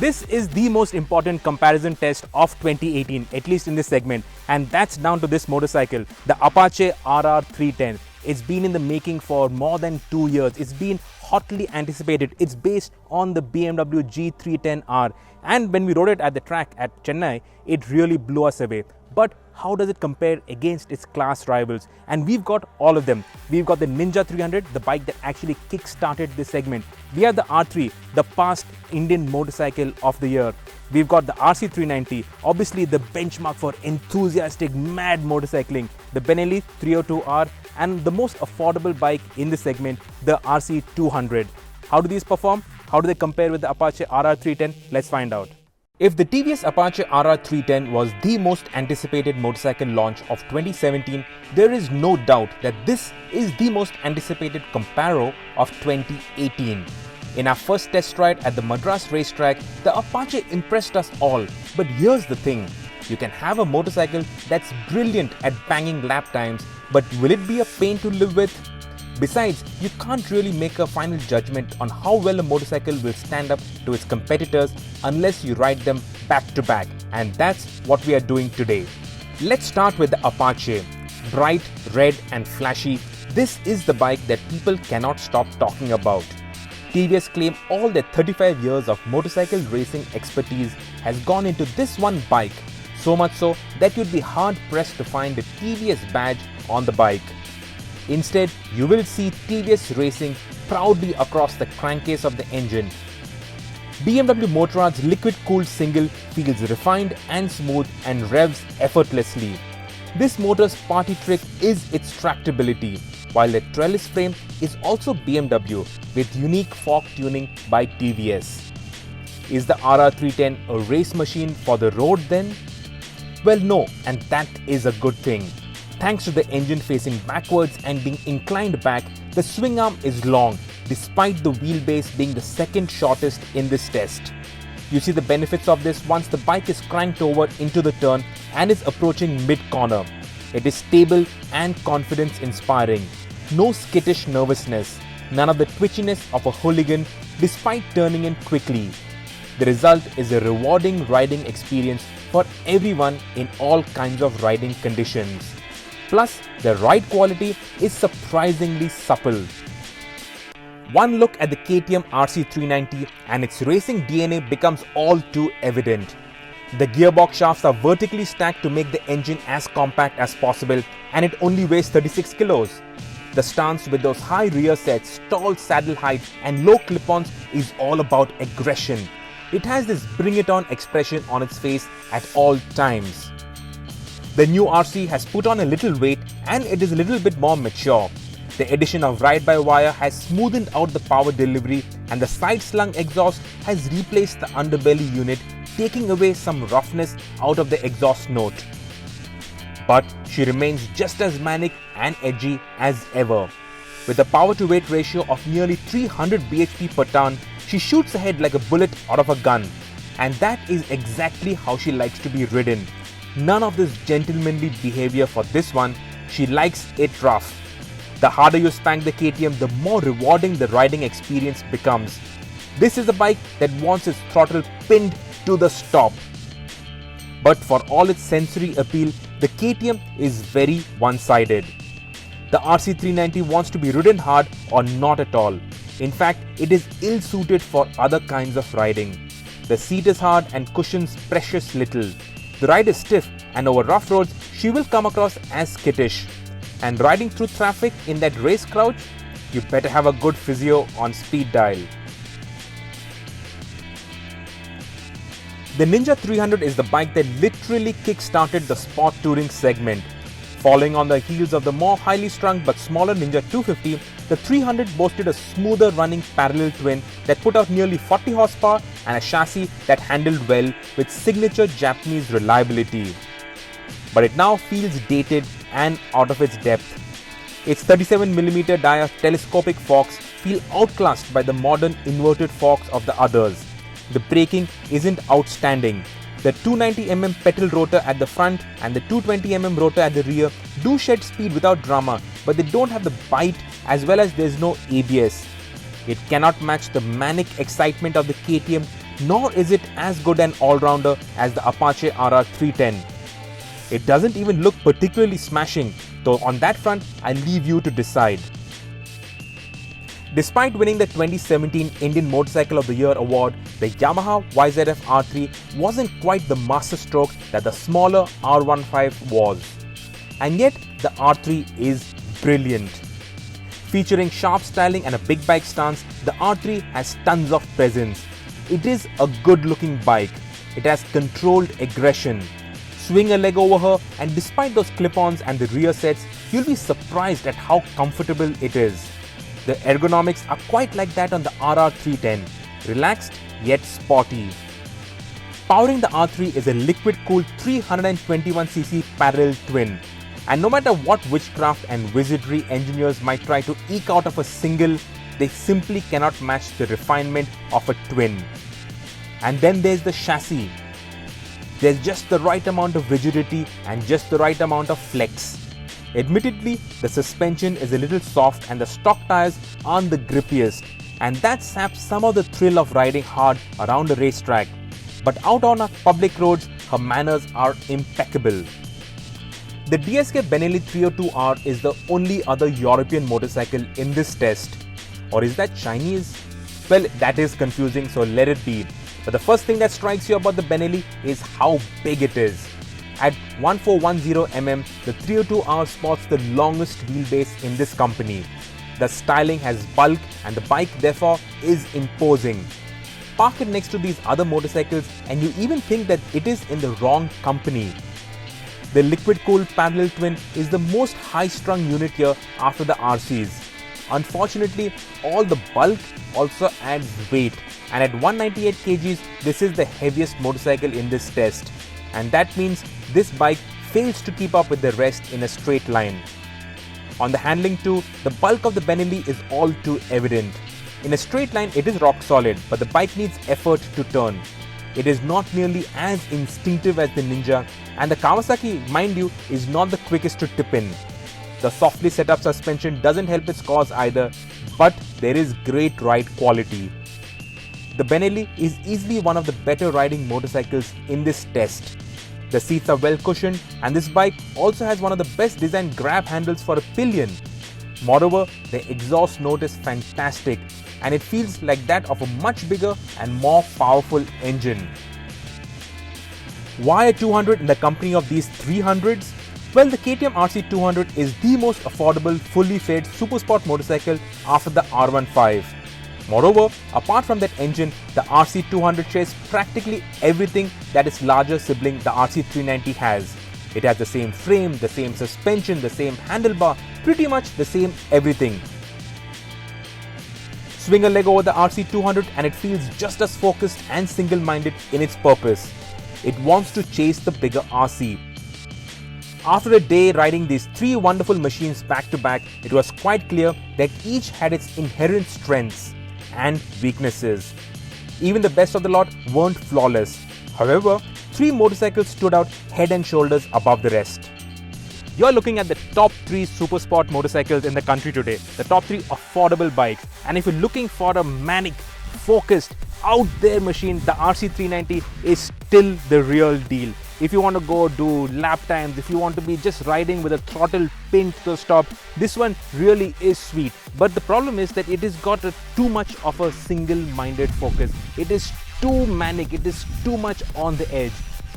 This is the most important comparison test of 2018, at least in this segment, and that's down to this motorcycle, the Apache RR310. It's been in the making for more than 2 years. It's been hotly anticipated. It's based on the BMW G310R, and when we rode it at the track at Chennai, it really blew us away. But how does it compare against its class rivals? And we've got all of them. We've got the Ninja 300, the bike that actually kick-started this segment. We have the R3, the past Indian motorcycle of the year. We've got the RC 390, obviously the benchmark for enthusiastic, mad motorcycling, the Benelli 302R, and the most affordable bike in this segment, the RC 200. How do these perform? How do they compare with the Apache RR310? Let's find out. If the TVS Apache RR310 was the most anticipated motorcycle launch of 2017, there is no doubt that this is the most anticipated comparo of 2018. In our first test ride at the Madras racetrack, the Apache impressed us all. But here's the thing, you can have a motorcycle that's brilliant at banging lap times, but will it be a pain to live with? Besides, you can't really make a final judgment on how well a motorcycle will stand up to its competitors unless you ride them back to back, and that's what we are doing today. Let's start with the Apache. Bright, red and flashy, this is the bike that people cannot stop talking about. TVS claim all their 35 years of motorcycle racing expertise has gone into this one bike, so much so that you'd be hard pressed to find a TVS badge on the bike. Instead, you will see TVS Racing proudly across the crankcase of the engine. BMW Motorrad's liquid-cooled single feels refined and smooth and revs effortlessly. This motor's party trick is its tractability, while the trellis frame is also BMW with unique fork tuning by TVS. Is the RR310 a race machine for the road then? Well, no, and that is a good thing. Thanks to the engine facing backwards and being inclined back, the swing arm is long, despite the wheelbase being the second shortest in this test. You see the benefits of this once the bike is cranked over into the turn and is approaching mid-corner. It is stable and confidence-inspiring. No skittish nervousness, none of the twitchiness of a hooligan despite turning in quickly. The result is a rewarding riding experience for everyone in all kinds of riding conditions. Plus, the ride quality is surprisingly supple. One look at the KTM RC 390 and its racing DNA becomes all too evident. The gearbox shafts are vertically stacked to make the engine as compact as possible, and it only weighs 36 kilos. The stance with those high rear sets, tall saddle height and low clip-ons is all about aggression. It has this bring it on expression on its face at all times. The new RC has put on a little weight and it is a little bit more mature. The addition of ride-by-wire has smoothened out the power delivery, and the side-slung exhaust has replaced the underbelly unit, taking away some roughness out of the exhaust note. But she remains just as manic and edgy as ever. With a power-to-weight ratio of nearly 300 bhp per ton, she shoots ahead like a bullet out of a gun. And that is exactly how she likes to be ridden. None of this gentlemanly behavior for this one. She likes it rough. The harder you spank the KTM, the more rewarding the riding experience becomes. This is a bike that wants its throttle pinned to the stop. But for all its sensory appeal, the KTM is very one-sided. The RC 390 wants to be ridden hard or not at all. In fact, it is ill-suited for other kinds of riding. The seat is hard and cushions precious little. The ride is stiff, and over rough roads, she will come across as skittish. And riding through traffic in that race crouch, you better have a good physio on speed dial. The Ninja 300 is the bike that literally kick-started the sport touring segment. Following on the heels of the more highly strung but smaller Ninja 250, the 300 boasted a smoother running parallel twin that put out nearly 40 horsepower and a chassis that handled well with signature Japanese reliability. But it now feels dated and out of its depth. Its 37mm dia telescopic forks feel outclassed by the modern inverted forks of the others. The braking isn't outstanding. The 290mm petrol rotor at the front and the 220mm rotor at the rear do shed speed without drama, but they don't have the bite, as well as there's no ABS. It cannot match the manic excitement of the KTM nor is it as good an all-rounder as the Apache RR310. It doesn't even look particularly smashing, though on that front, I leave you to decide. Despite winning the 2017 Indian Motorcycle of the Year award, the Yamaha YZF-R3 wasn't quite the masterstroke that the smaller R15 was. And yet, the R3 is brilliant. Featuring sharp styling and a big bike stance, the R3 has tons of presence. It is a good-looking bike. It has controlled aggression. Swing a leg over her, and despite those clip-ons and the rear sets, you'll be surprised at how comfortable it is. The ergonomics are quite like that on the RR310, relaxed yet sporty. Powering the R3 is a liquid-cooled 321cc parallel twin. And no matter what witchcraft and wizardry engineers might try to eke out of a single, they simply cannot match the refinement of a twin. And then there's the chassis. There's just the right amount of rigidity and just the right amount of flex. Admittedly, the suspension is a little soft and the stock tires aren't the grippiest, and that saps some of the thrill of riding hard around a racetrack. But out on our public roads, her manners are impeccable. The DSK-BENELLI 302R is the only other European motorcycle in this test. Or is that Chinese? Well, that is confusing, so let it be. But the first thing that strikes you about the Benelli is how big it is. At 1410mm, the 302R sports the longest wheelbase in this company. The styling has bulk and the bike therefore is imposing. Park it next to these other motorcycles and you even think that it is in the wrong company. The liquid-cooled parallel twin is the most high-strung unit here after the RCs. Unfortunately, all the bulk also adds weight, and at 198 kgs, this is the heaviest motorcycle in this test. And that means this bike fails to keep up with the rest in a straight line. On the handling too, the bulk of the Benelli is all too evident. In a straight line, it is rock solid, but the bike needs effort to turn. It is not nearly as instinctive as the Ninja, and the Kawasaki, mind you, is not the quickest to tip in. The softly set up suspension doesn't help its cause either, but there is great ride quality. The Benelli is easily one of the better riding motorcycles in this test. The seats are well cushioned, and this bike also has one of the best designed grab handles for a pillion. Moreover, the exhaust note is fantastic, and it feels like that of a much bigger and more powerful engine. Why a 200 in the company of these 300s? Well, the KTM RC 200 is the most affordable, fully fed supersport motorcycle after the R15. Moreover, apart from that engine, the RC 200 shares practically everything that its larger sibling, the RC 390, has. It has the same frame, the same suspension, the same handlebar, pretty much the same everything. Swing a leg over the RC 200 and it feels just as focused and single-minded in its purpose. It wants to chase the bigger RC. After a day riding these three wonderful machines back to back, it was quite clear that each had its inherent strengths and weaknesses. Even the best of the lot weren't flawless. However, three motorcycles stood out head and shoulders above the rest. You're looking at the top 3 supersport motorcycles in the country today, the top 3 affordable bikes. And if you're looking for a manic, focused, out there machine, the RC 390 is still the real deal. If you want to go do lap times, if you want to be just riding with a throttle pinned to the stop, this one really is sweet. But the problem is that it has got too much of a single-minded focus. It is too manic, it is too much on the edge.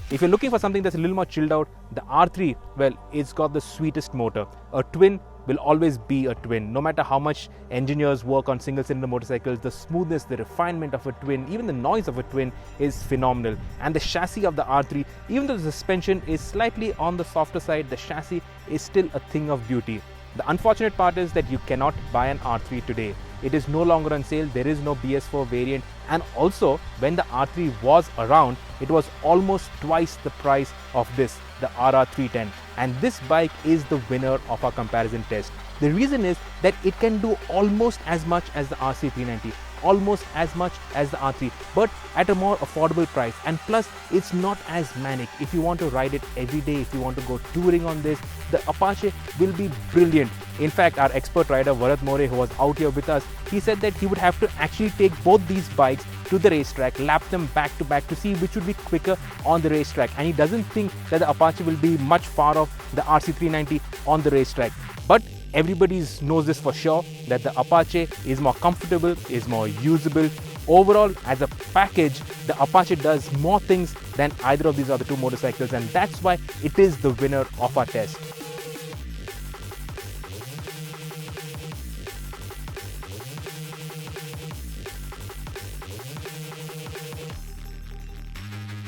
If you're looking for something that's a little more chilled out, the R3, well, it's got the sweetest motor. A twin will always be a twin. No matter how much engineers work on single-cylinder motorcycles, the smoothness, the refinement of a twin, even the noise of a twin is phenomenal. And the chassis of the R3, even though the suspension is slightly on the softer side, the chassis is still a thing of beauty. The unfortunate part is that you cannot buy an R3 today. It is no longer on sale, there is no BS4 variant, and also when the R3 was around, it was almost twice the price of this, the RR310, and this bike is the winner of our comparison test. The reason is that it can do almost as much as the RC390, almost as much as the R3, but at a more affordable price, and plus it's not as manic. If you want to ride it every day, if you want to go touring on this, the Apache will be brilliant. In fact, our expert rider Varat More, who was out here with us, he said that he would have to actually take both these bikes to the racetrack, lap them back to back to see which would be quicker on the racetrack. And he doesn't think that the Apache will be much far off the RC390 on the racetrack. But everybody knows this for sure, that the Apache is more comfortable, is more usable. Overall, as a package, the Apache does more things than either of these other two motorcycles, and that's why it is the winner of our test.